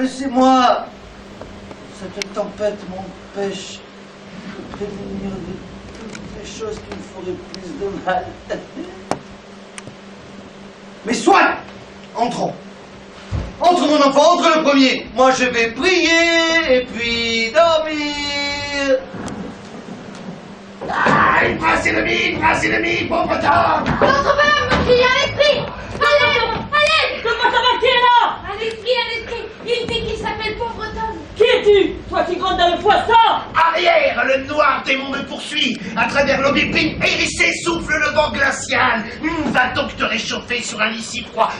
laissez-moi. Cette tempête m'empêche de prévenir de toutes les choses qui me feraient plus de mal. Mais soit, entrons. Entre mon enfant, entre le premier. Moi je vais prier et puis dormir. Ah, une prince ennemi, pauvre Tom! Notre père me crie à l'esprit! À l'aide! À l'aide! Comment ça va, qui est là? Un esprit! Il dit qu'il s'appelle pauvre Tom! Qui es-tu? Toi qui grondes dans le poisson! Arrière, le noir démon me poursuit. À travers l'aubépine hérissée souffle le vent glacial. Va donc te réchauffer sur un lit si froid.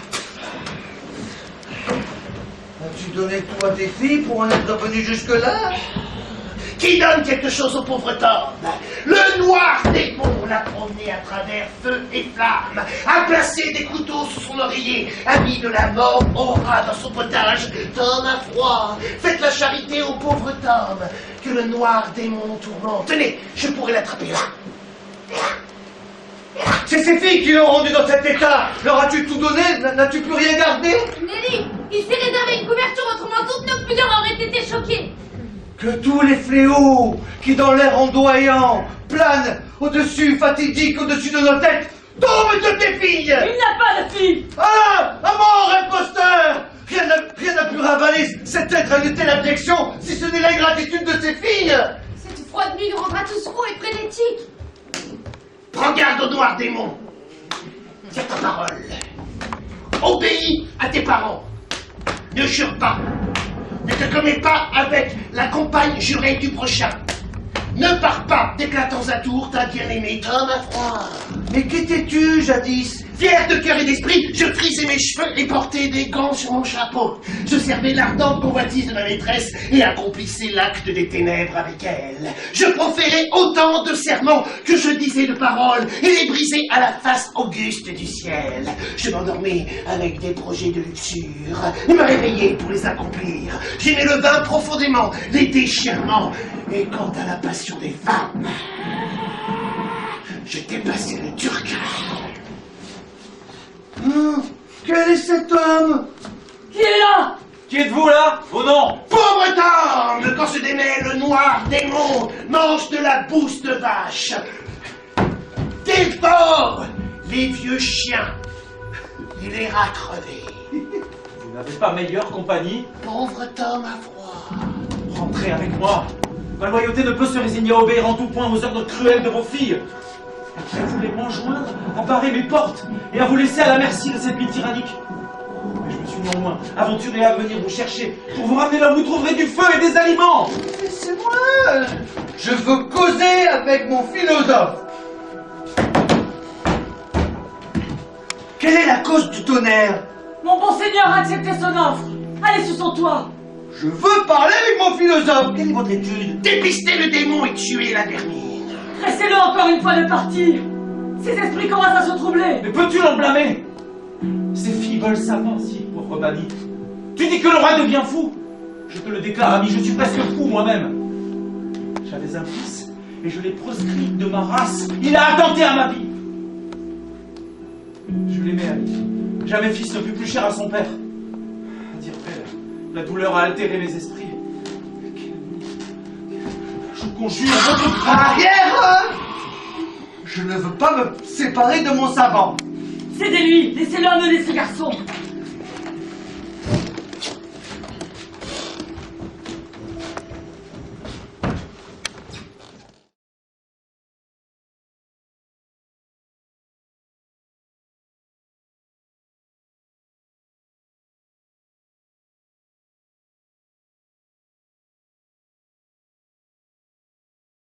As-tu donné tout à tes filles pour en être venu jusque-là? Qui donne quelque chose au pauvre Tom? Le noir démon l'a promené à travers feu et flamme, a placé des couteaux sous son oreiller, a mis de la mort au rat dans son potage. Tom a froid. Faites la charité au pauvre Tom, que le noir démon tourmente. Tenez, je pourrais l'attraper là. C'est ces filles qui l'ont rendu dans cet état. Leur as-tu tout donné? N'as-tu plus rien gardé? Nelly, il s'est réservé une couverture, autrement toutes nos pudeurs auraient été choquées! Que tous les fléaux qui dans l'air ondoyant planent au-dessus, fatidiques au-dessus de nos têtes, tombent de tes filles! Il n'a pas de fille! Ah! À mort, imposteur! Rien n'a pu ravaler cet être à une telle abjection, si ce n'est l'ingratitude de ses filles! Cette froide nuit nous rendra tous froids et frénétiques! Prends garde au noir démon. C'est ta parole. Obéis à tes parents. Ne jure pas. Ne te commets pas avec la compagne jurée du prochain. Ne pars pas d'éclatants atours, ta bien-aimée Tom a froid. Mais qu'étais-tu jadis? Fier de cœur et d'esprit, je frisais mes cheveux et portais des gants sur mon chapeau. Je servais l'ardente convoitise de ma maîtresse et accomplissais l'acte des ténèbres avec elle. Je proférais autant de serments que je disais de paroles et les brisais à la face auguste du ciel. Je m'endormais avec des projets de luxure et me réveillais pour les accomplir. J'aimais le vin profondément, les déchirements. Et quant à la passion des femmes, je dépassais le turc. Quel est cet homme? Qui est là? Qui êtes-vous là? Au nom? Pauvre Tom, quand se démêle le noir démon, mange de la bouse de vache. Dévore les vieux chiens et les rats crevés. Vous n'avez pas meilleure compagnie? Pauvre Tom a froid. Rentrez avec moi. Ma loyauté ne peut se résigner à obéir en tout point aux ordres cruels de vos filles. Après, vous voulez m'enjoindre à barrer mes portes et à vous laisser à la merci de cette ville tyrannique. Mais je me suis néanmoins aventuré à venir vous chercher pour vous ramener là où vous trouverez du feu et des aliments. Laissez-moi. Je veux causer avec mon philosophe. Quelle est la cause du tonnerre? Mon bon seigneur a accepté son offre. Allez sous son toit. Je veux parler avec mon philosophe. Quelle est votre étude? Dépister le démon et tuer la vermine. Laissez-le encore une fois de partir. Ses esprits commencent à se troubler. Mais peux-tu l'en blâmer? Ces filles veulent sa mort, si pauvre banni. Tu dis que le roi devient fou. Je te le déclare, ami, je suis presque fou moi-même. J'avais un fils et je l'ai proscrit de ma race. Il a attenté à ma vie. Je l'aimais, ami. Jamais fils ne fut plus cher à son père. À dire vrai, la douleur a altéré mes esprits. Je conjure votre Arrière! Je ne veux pas me séparer de mon savant. Cédez-lui. Laissez-le amener ce garçon.